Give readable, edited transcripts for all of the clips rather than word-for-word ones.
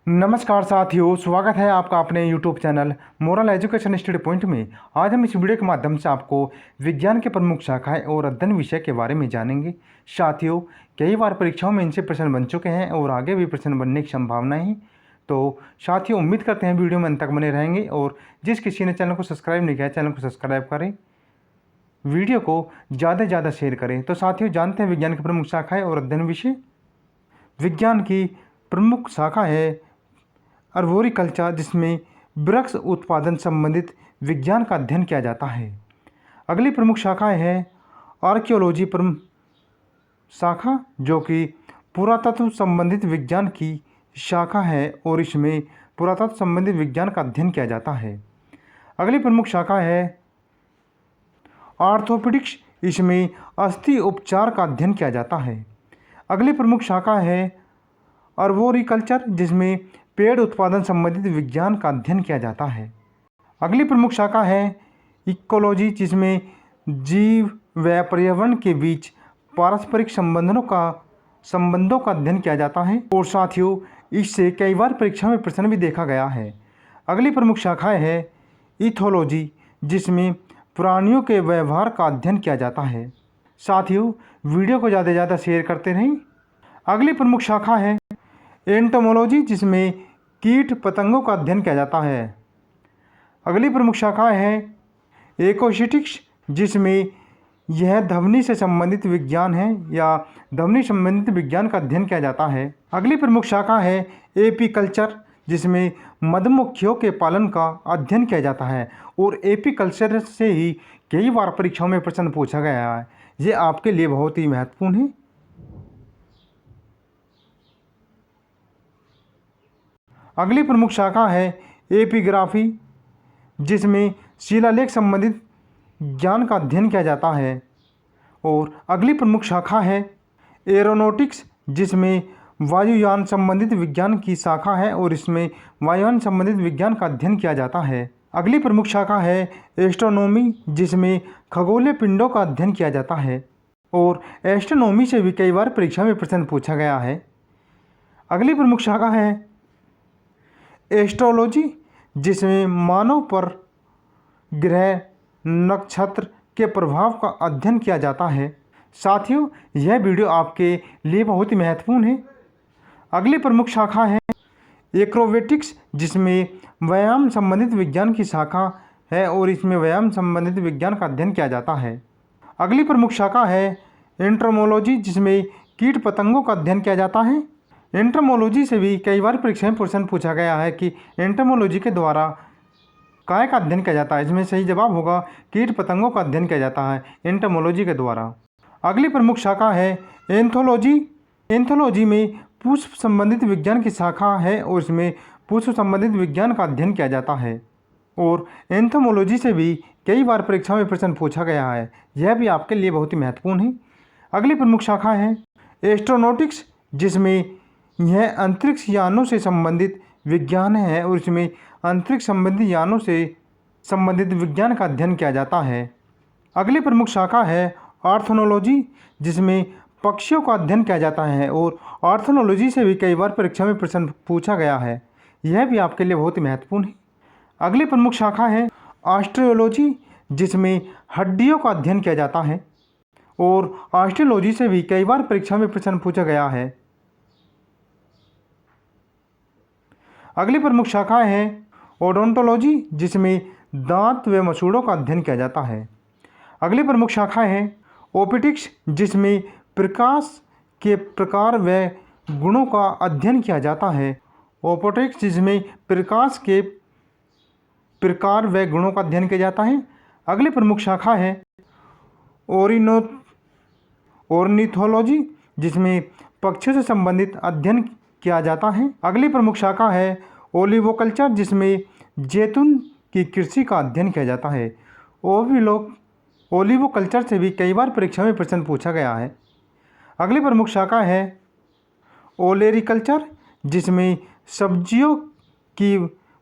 नमस्कार साथियों, स्वागत है आपका अपने YouTube channel moral education study point में। आज हम इस वीडियो के माध्यम से आपको विज्ञान के प्रमुख शाखाएं और अध्ययन विषय के बारे में जानेंगे। साथियों, कई बार परीक्षाओं में इनसे प्रश्न बन चुके हैं और आगे भी प्रश्न बनने की संभावना है। तो साथियों, उम्मीद करते हैं वीडियो में अंत तक बने रहेंगे और जिस किसी ने चैनल को सब्सक्राइब नहीं किया चैनल को सब्सक्राइब करें, वीडियो को ज़्यादा से ज़्यादा शेयर करें। तो साथियों, जानते हैं विज्ञान की प्रमुख शाखाएँ और अध्ययन विषय। विज्ञान की प्रमुख शाखा है अर्बोरिकल्चर, जिसमें वृक्ष उत्पादन संबंधित विज्ञान का अध्ययन किया जाता है। अगली प्रमुख शाखा है आर्कियोलॉजी प्रमुख शाखा, जो कि पुरातत्व संबंधित विज्ञान की शाखा है और इसमें पुरातत्व संबंधित विज्ञान का अध्ययन किया जाता है। अगली प्रमुख शाखा है ऑर्थोपेडिक्स, इसमें अस्थि उपचार का अध्ययन किया जाता है। अगली प्रमुख शाखा है अर्बोरिकल्चर, जिसमें पेड़ उत्पादन संबंधित विज्ञान का अध्ययन किया जाता है। अगली प्रमुख शाखा है इकोलॉजी, जिसमें जीव व पर्यावरण के बीच पारस्परिक संबंधों का अध्ययन किया जाता है और साथियों, इससे कई बार परीक्षा में प्रश्न भी देखा गया है। अगली प्रमुख शाखा है इथोलॉजी, जिसमें प्राणियों के व्यवहार का अध्ययन किया जाता है। साथियों, वीडियो को ज़्यादा से ज़्यादा शेयर करते रहें। अगली प्रमुख शाखा है एंटोमोलॉजी, जिसमें कीट पतंगों का अध्ययन किया जाता है। अगली प्रमुख शाखा है एकोस्टिक्स, जिसमें यह ध्वनि से संबंधित विज्ञान है या ध्वनि संबंधित विज्ञान का अध्ययन किया जाता है। अगली प्रमुख शाखा है एपीकल्चर, जिसमें मधुमक्खियों के पालन का अध्ययन किया जाता है और एपीकल्चर से ही कई बार परीक्षाओं में प्रश्न पूछा गया है। ये आपके लिए बहुत ही महत्वपूर्ण है। अगली प्रमुख शाखा है एपिग्राफी, जिसमें शिलालेख संबंधित ज्ञान का अध्ययन किया जाता है। और अगली प्रमुख शाखा है एरोनॉटिक्स, जिसमें वायुयान संबंधित विज्ञान की शाखा है और इसमें वायुयान संबंधित विज्ञान का अध्ययन किया जाता है। अगली प्रमुख शाखा है एस्ट्रोनॉमी, जिसमें खगोलीय पिंडों का अध्ययन किया जाता है और एस्ट्रोनॉमी से भी कई बार परीक्षा में प्रश्न पूछा गया है। अगली प्रमुख शाखा है एस्ट्रोलॉजी, जिसमें मानव पर ग्रह नक्षत्र के प्रभाव का अध्ययन किया जाता है। साथियों, यह वीडियो आपके लिए बहुत ही महत्वपूर्ण है। अगली प्रमुख शाखा है एक्रोबेटिक्स, जिसमें व्यायाम संबंधित विज्ञान की शाखा है और इसमें व्यायाम संबंधित विज्ञान का अध्ययन किया जाता है। अगली प्रमुख शाखा है एंटोमोलॉजी, जिसमें कीट पतंगों का अध्ययन किया जाता है। एंटोमोलॉजी से भी कई बार परीक्षा में प्रश्न पूछा गया है कि एंटोमोलॉजी के द्वारा काय का अध्ययन किया जाता है। इसमें सही जवाब होगा कीट पतंगों का अध्ययन किया जाता है एंटोमोलॉजी के द्वारा। अगली प्रमुख शाखा है एंथोलॉजी। एंथोलॉजी में पुष्प संबंधित विज्ञान की शाखा है और इसमें पुष्प संबंधित विज्ञान का अध्ययन किया जाता है और एंथोमोलॉजी से भी कई बार परीक्षा में प्रश्न पूछा गया है। यह भी आपके लिए बहुत ही महत्वपूर्ण है। अगली प्रमुख शाखा है एस्ट्रोनॉटिक्स, जिसमें यह अंतरिक्ष यानों से संबंधित विज्ञान है और इसमें अंतरिक्ष संबंधी यानों से संबंधित विज्ञान का अध्ययन किया जाता है। अगली प्रमुख शाखा है ऑर्थोनोलॉजी, जिसमें पक्षियों का अध्ययन किया जाता है और ऑर्थोनोलॉजी से भी कई बार परीक्षा में प्रश्न पूछा गया है। यह भी आपके लिए बहुत ही महत्वपूर्ण है। अगली प्रमुख शाखा है ऑस्टियोलॉजी, जिसमें हड्डियों का अध्ययन किया जाता है और ऑस्टियोलॉजी से भी कई बार परीक्षा में प्रश्न पूछा गया है। अगली प्रमुख शाखा है ओडोंटोलॉजी, जिसमें दांत व मसूड़ों का अध्ययन किया जाता है। अगली प्रमुख शाखा है ओप्टिक्स, जिसमें प्रकाश के प्रकार व गुणों का अध्ययन किया जाता है। ओप्टिक्स, जिसमें प्रकाश के प्रकार व गुणों का अध्ययन किया जाता है। अगली प्रमुख शाखा है ऑर्निथोलॉजी, जिसमें पक्षियों से संबंधित अध्ययन किया जाता है। अगली प्रमुख शाखा है ओलिवोकल्चर, जिसमें जैतून की कृषि का अध्ययन किया जाता है। ओलिवोकल्चर से भी कई बार परीक्षा में प्रश्न पूछा गया है। अगली प्रमुख शाखा है ओलेरिकल्चर, जिसमें सब्जियों की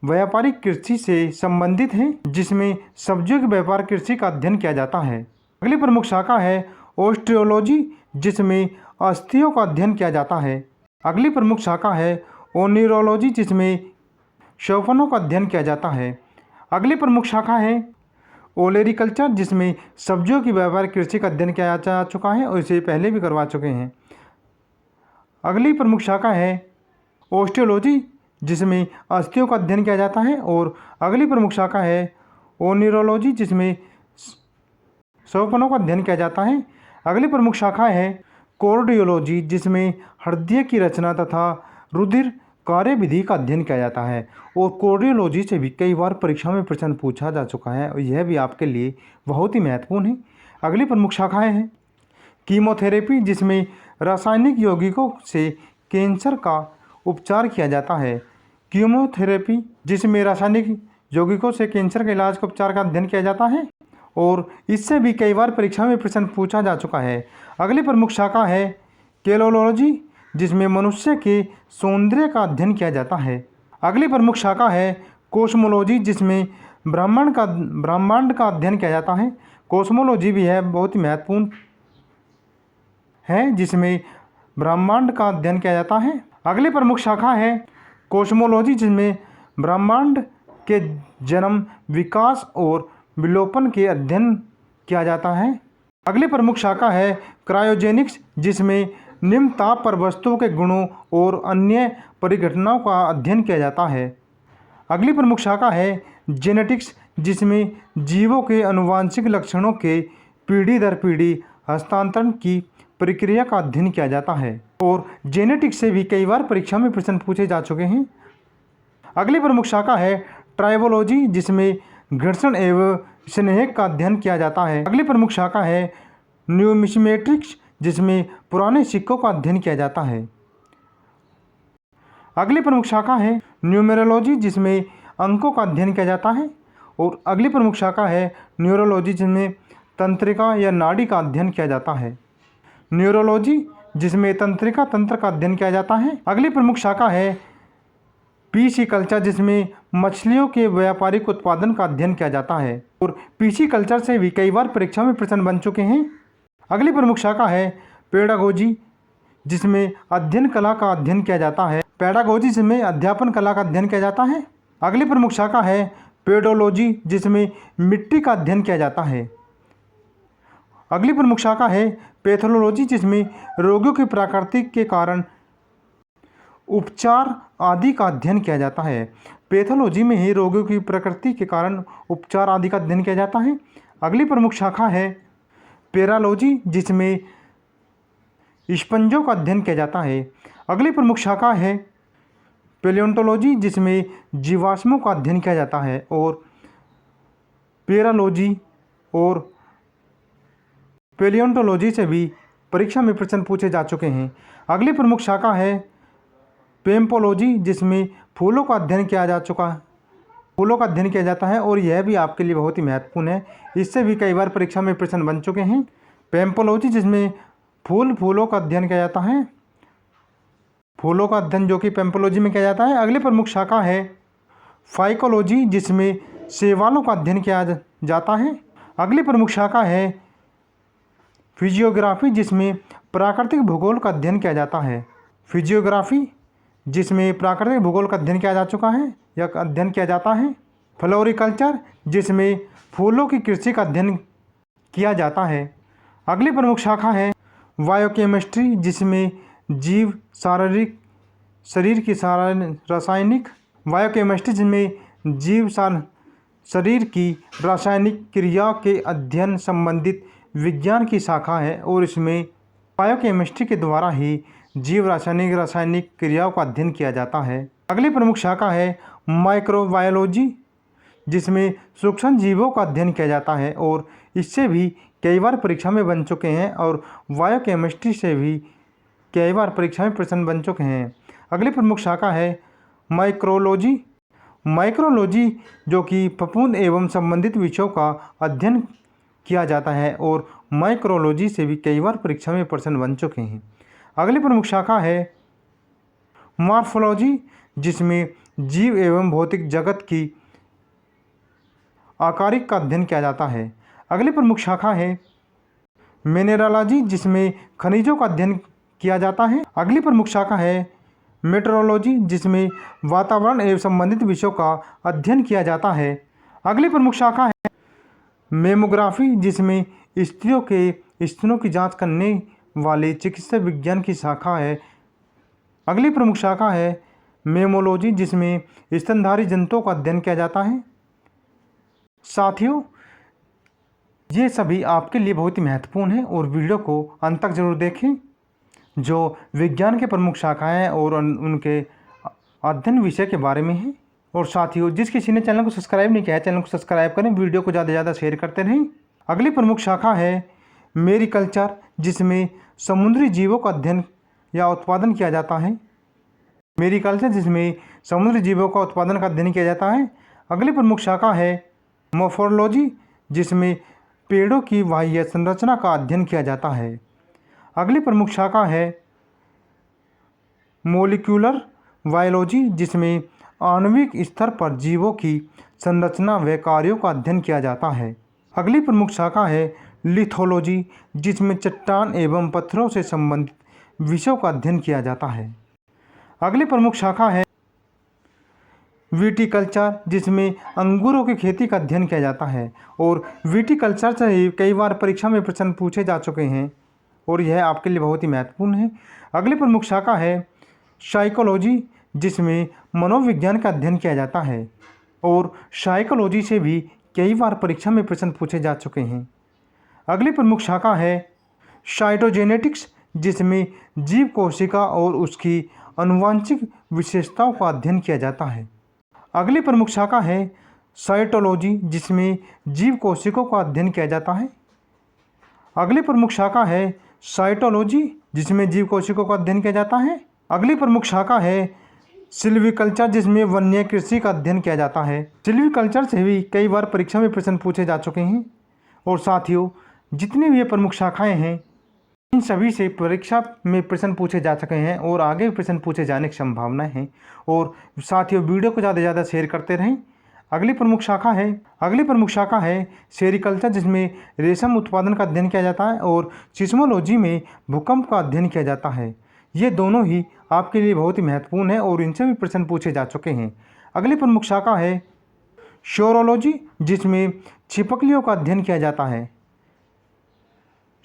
व्यापारिक कृषि से संबंधित है, जिसमें सब्जियों के व्यापार कृषि का अध्ययन किया जाता है। अगली प्रमुख शाखा है ऑस्टियोलॉजी, जिसमें अस्थियों का अध्ययन किया जाता है। अगली प्रमुख शाखा है ओनिरोलॉजी जिसमें शवफनों का अध्ययन किया जाता है। अगली प्रमुख शाखा है ओलेरिकल्चर जिसमें सब्जियों की व्यापारिक कृषि का अध्ययन किया जा चुका है और इसे पहले भी करवा चुके हैं। अगली प्रमुख शाखा है ओस्टियोलॉजी जिसमें अस्थियों का अध्ययन किया जाता है और अगली प्रमुख शाखा है ओनिरोलॉजी जिसमें शवफनों का अध्ययन किया जाता है। अगली प्रमुख शाखा है कार्डियोलॉजी जिसमें हृदय की रचना तथा रुधिर कार्यविधि का अध्ययन किया जाता है और कार्डियोलॉजी से भी कई बार परीक्षा में प्रश्न पूछा जा चुका है और यह भी आपके लिए बहुत ही महत्वपूर्ण है। अगली प्रमुख शाखाएं हैं कीमोथेरेपी जिसमें रासायनिक यौगिकों से कैंसर का उपचार किया जाता है। कीमोथेरेपी जिसमें रासायनिक यौगिकों से कैंसर के इलाज का उपचार का अध्ययन किया जाता है और इससे भी कई बार परीक्षा में प्रश्न पूछा जा चुका है। अगली प्रमुख शाखा है केलोलॉजी जिसमें मनुष्य के सौंदर्य का अध्ययन किया जाता है। अगली प्रमुख शाखा है कोस्मोलॉजी जिसमें ब्रह्मांड का अध्ययन किया जाता है। कोस्मोलॉजी भी है बहुत ही महत्वपूर्ण है जिसमें ब्रह्मांड का अध्ययन किया जाता है। अगली प्रमुख शाखा है कोस्मोलॉजी जिसमें ब्रह्मांड के जन्म, विकास और विलोपन के अध्ययन किया जाता है। अगली प्रमुख शाखा है क्रायोजेनिक्स जिसमें निम्न ताप पर वस्तुओं के गुणों और अन्य परिघटनाओं का अध्ययन किया जाता है। अगली प्रमुख शाखा है जेनेटिक्स जिसमें जीवों के आनुवंशिक लक्षणों के पीढ़ी दर पीढ़ी हस्तांतरण की प्रक्रिया का अध्ययन किया जाता है और जेनेटिक्स से भी कई बार परीक्षा में प्रश्न पूछे जा चुके हैं। अगली प्रमुख शाखा है ट्राइबोलॉजी जिसमें घर्षण एवं स्नेह का अध्ययन किया जाता है। अगली प्रमुख शाखा है न्यूमिस्मेटिक्स जिसमें पुराने सिक्कों का अध्ययन किया जाता है। अगली प्रमुख शाखा है न्यूमेरोलॉजी जिसमें अंकों का अध्ययन किया जाता है और अगली प्रमुख शाखा है न्यूरोलॉजी जिसमें तंत्रिका या नाड़ी का अध्ययन किया जाता है। न्यूरोलॉजी जिसमें तंत्रिका तंत्र का अध्ययन किया जाता है। अगली प्रमुख शाखा है पीसी कल्चर जिसमें मछलियों के व्यापारिक उत्पादन का अध्ययन किया जाता है और पीसी कल्चर से भी कई बार परीक्षा में प्रश्न बन चुके हैं। अगली प्रमुख शाखा है पेडागोजी जिसमें अध्ययन कला का अध्ययन किया जाता है। पेडागोजी जिसमें अध्यापन कला का अध्ययन किया जाता है। अगली प्रमुख शाखा है पेडोलॉजी जिसमें मिट्टी का अध्ययन किया जाता है। अगली प्रमुख शाखा है पैथोलॉजी जिसमें रोगों की प्राकृतिक के कारण उपचार आदि का अध्ययन किया जाता है। पैथोलॉजी में ही रोगों की प्रकृति के कारण उपचार आदि का अध्ययन किया जाता है। अगली प्रमुख शाखा है पैरालॉजी जिसमें स्पंजों का अध्ययन किया जाता है। अगली प्रमुख शाखा है पैलियोंटोलॉजी जिसमें जीवाश्मों का अध्ययन किया जाता है और पैरालॉजी और पैलियोंटोलॉजी से भी परीक्षा में प्रश्न पूछे जा चुके हैं। अगली प्रमुख शाखा है पेम्पोलॉजी जिसमें फूलों का अध्ययन किया जाता है और यह भी आपके लिए बहुत ही महत्वपूर्ण है। इससे भी कई बार परीक्षा में प्रश्न बन चुके हैं। पेम्पोलॉजी जिसमें फूलों का अध्ययन किया जाता है, फूलों का अध्ययन जो कि पेम्पोलॉजी में किया जाता है। अगली प्रमुख शाखा है फाइकोलॉजी जिसमें शैवालों का अध्ययन किया जाता है। अगली प्रमुख शाखा है फिजियोग्राफी जिसमें प्राकृतिक भूगोल का अध्ययन किया जाता है। फिजियोग्राफी जिसमें प्राकृतिक भूगोल का अध्ययन किया जा चुका है या अध्ययन किया जाता है। फ्लोरिकल्चर जिसमें फूलों की कृषि का अध्ययन किया जाता है। अगली प्रमुख शाखा है बायोकेमिस्ट्री जिसमें जीव शरीर की रासायनिक बायोकेमिस्ट्री जिसमें जीव शरीर की रासायनिक क्रिया के अध्ययन संबंधित विज्ञान की शाखा है और इसमें बायोकेमिस्ट्री के द्वारा ही जीव रासायनिक क्रियाओं का अध्ययन किया जाता है। अगली प्रमुख शाखा है माइक्रोबायोलॉजी जिसमें सूक्ष्म जीवों का अध्ययन किया जाता है और इससे भी कई बार परीक्षा में बन चुके हैं और बायोकेमिस्ट्री से भी कई बार परीक्षा में प्रश्न बन चुके हैं। अगली प्रमुख शाखा है माइक्रोलॉजी जो कि फफूंद एवं संबंधित विषयों का अध्ययन किया जाता है और माइक्रोलॉजी से भी कई बार परीक्षा में प्रश्न बन चुके हैं। अगली प्रमुख शाखा है मॉर्फोलॉजी जिसमें जीव एवं भौतिक जगत की आकारिक का अध्ययन किया जाता है। अगली प्रमुख शाखा है मिनरलॉजी जिसमें खनिजों का अध्ययन किया जाता है। अगली प्रमुख शाखा है मेट्रोलॉजी जिसमें वातावरण एवं संबंधित विषयों का अध्ययन किया जाता है। अगली प्रमुख शाखा है मेमोग्राफी जिसमें स्त्रियों के स्तनों की जांच करने वाली चिकित्सा विज्ञान की शाखा है। अगली प्रमुख शाखा है मेमोलॉजी जिसमें स्तनधारी जंतुओं का अध्ययन किया जाता है। साथियों, ये सभी आपके लिए बहुत ही महत्वपूर्ण है और वीडियो को अंत तक जरूर देखें। जो विज्ञान के प्रमुख शाखाएं हैं और उनके अध्ययन विषय के बारे में है। और साथियों, जिस किसी ने चैनल को सब्सक्राइब नहीं किया है, चैनल को सब्सक्राइब करें, वीडियो को ज़्यादा से ज़्यादा शेयर करते रहें। अगली प्रमुख शाखा है मेरिकल्चर जिसमें समुद्री जीवों का अध्ययन या उत्पादन किया जाता है। मेरिकल्चर जिसमें समुद्री जीवों का उत्पादन का अध्ययन किया जाता है। अगली प्रमुख शाखा है मोर्फोलॉजी जिसमें पेड़ों की बाह्य संरचना का अध्ययन किया जाता है। अगली प्रमुख शाखा है मोलिक्यूलर बायोलॉजी जिसमें आणविक स्तर पर जीवों की संरचना व कार्यों का अध्ययन किया जाता है। अगली प्रमुख शाखा है लिथोलॉजी जिसमें चट्टान एवं पत्थरों से संबंधित विषयों का अध्ययन किया जाता है। अगली प्रमुख शाखा है विटिकल्चर जिसमें अंगूरों की खेती का अध्ययन किया जाता है। और विटिकल्चर से ही कई बार परीक्षा में प्रश्न पूछे जा चुके हैं और यह आपके लिए बहुत ही महत्वपूर्ण है। अगली प्रमुख शाखा है साइकोलॉजी जिसमें मनोविज्ञान का अध्ययन किया जाता है और साइकोलॉजी से भी कई बार परीक्षा में प्रश्न पूछे जा चुके हैं। अगली प्रमुख शाखा है साइटोजेनेटिक्स जिसमें जीव कोशिका और उसकी आनुवंशिक विशेषताओं का अध्ययन किया जाता है। अगली प्रमुख शाखा है साइटोलॉजी जिसमें जीव कोशिकाओं का अध्ययन किया जाता है। अगली प्रमुख शाखा है साइटोलॉजी जिसमें जीव कोशिकाओं का अध्ययन किया जाता है। अगली प्रमुख शाखा है सिल्वीकल्चर जिसमें वन्य कृषि का अध्ययन किया जाता है। सिल्वीकल्चर से भी कई बार परीक्षा में प्रश्न पूछे जा चुके हैं। और साथियों, जितनी भी ये प्रमुख शाखाएं हैं इन सभी से परीक्षा में प्रश्न पूछे जा सके हैं और आगे भी प्रश्न पूछे जाने की संभावनाएं हैं। और साथियों, वीडियो को ज़्यादा से ज़्यादा शेयर करते रहें। अगली प्रमुख शाखा है सेरिकल्चर जिसमें रेशम उत्पादन का अध्ययन किया जाता है और सिस्मोलॉजी में भूकंप का अध्ययन किया जाता है। ये दोनों ही आपके लिए बहुत ही महत्वपूर्ण है और इनसे भी प्रश्न पूछे जा चुके हैं। अगली प्रमुख शाखा है शोरोलॉजी जिसमें छिपकलियों का अध्ययन किया जाता है।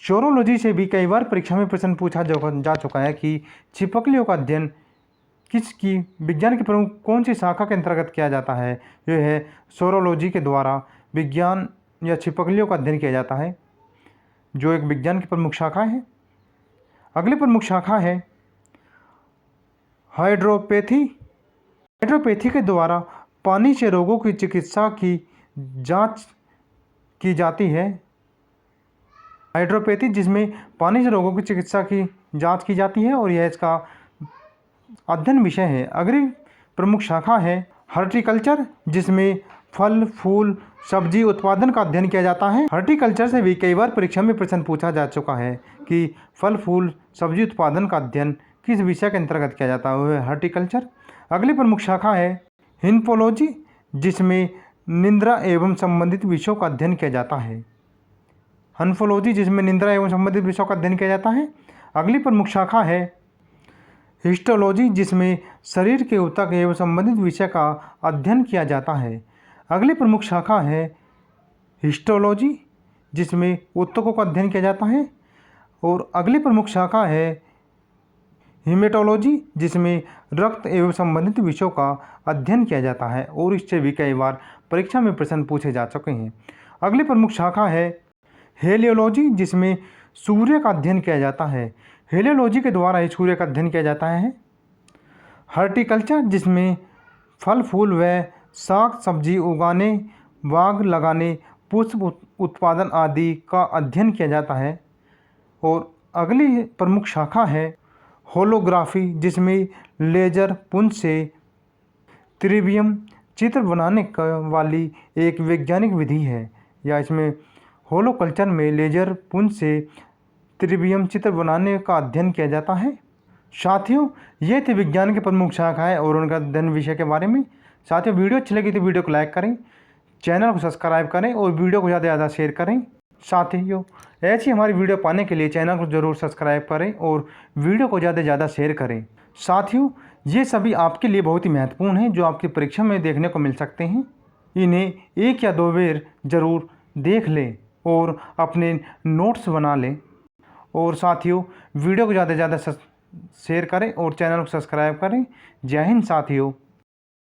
शोरोलॉजी से भी कई बार परीक्षा में प्रश्न पूछा जा चुका है कि छिपकलियों का अध्ययन किसकी विज्ञान की प्रमुख कौन सी शाखा के अंतर्गत किया जाता है। यह है शोरोलॉजी के द्वारा विज्ञान या छिपकलियों का अध्ययन किया जाता है, जो एक विज्ञान की प्रमुख शाखा है। अगली प्रमुख शाखा है हाइड्रोपैथी के द्वारा पानी से रोगों की चिकित्सा की जांच की जाती है। हाइड्रोपैथी जिसमें पानी से रोगों की चिकित्सा की जांच की जाती है और यह इसका अध्ययन विषय है। अगली प्रमुख शाखा है हॉर्टिकल्चर जिसमें फल फूल सब्जी उत्पादन का अध्ययन किया जाता है। हॉर्टिकल्चर से भी कई बार परीक्षा में प्रश्न पूछा जा चुका है कि फल फूल सब्जी उत्पादन का अध्ययन किस विषय के अंतर्गत किया जाता है, वह है हॉर्टिकल्चर। अगली प्रमुख शाखा है हिप्पोलॉजी जिसमें निद्रा एवं संबंधित विषयों का अध्ययन किया जाता है। हिप्पोलॉजी जिसमें निद्रा एवं संबंधित विषयों का अध्ययन किया जाता है। अगली प्रमुख शाखा है हिस्टोलॉजी जिसमें शरीर के ऊतक एवं संबंधित विषय का अध्ययन किया जाता है। अगली प्रमुख शाखा है हिस्टोलॉजी जिसमें ऊतकों का अध्ययन किया जाता है। और अगली प्रमुख शाखा है हीमेटोलॉजी जिसमें रक्त एवं संबंधित विषयों का अध्ययन किया जाता है और इससे भी कई बार परीक्षा में प्रश्न पूछे जा चुके हैं। अगली प्रमुख शाखा है हेलियोलॉजी जिसमें सूर्य का अध्ययन किया जाता है। हेलियोलॉजी के द्वारा ही सूर्य का अध्ययन किया जाता है। हॉर्टिकल्चर जिसमें फल फूल व साग सब्जी उगाने, बाग लगाने, पुष्प उत्पादन आदि का अध्ययन किया जाता है। और अगली प्रमुख शाखा है होलोग्राफी जिसमें लेजर पुंज से त्रिवियम चित्र बनाने वाली एक वैज्ञानिक विधि है। या इसमें होलोकल्चर में लेजर पुंज से त्रिवियम चित्र बनाने का अध्ययन किया जाता है। साथियों, ये थे विज्ञान के प्रमुख शाखाएं और उनका अध्ययन विषय के बारे में। साथियों, वीडियो अच्छी लगी तो वीडियो को लाइक करें, चैनल को सब्सक्राइब करें और वीडियो को ज़्यादा से ज़्यादा शेयर करें। साथियों, ऐसी हमारी वीडियो पाने के लिए चैनल को ज़रूर सब्सक्राइब करें और वीडियो को ज़्यादा से ज़्यादा शेयर करें। साथियों, ये सभी आपके लिए बहुत ही महत्वपूर्ण हैं, जो आपकी परीक्षा में देखने को मिल सकते हैं। इन्हें 1 या 2 बार ज़रूर देख लें और अपने नोट्स बना लें। और साथियों, वीडियो को ज़्यादा से ज़्यादा शेयर करें और चैनल को सब्सक्राइब करें। जय हिंद साथियों।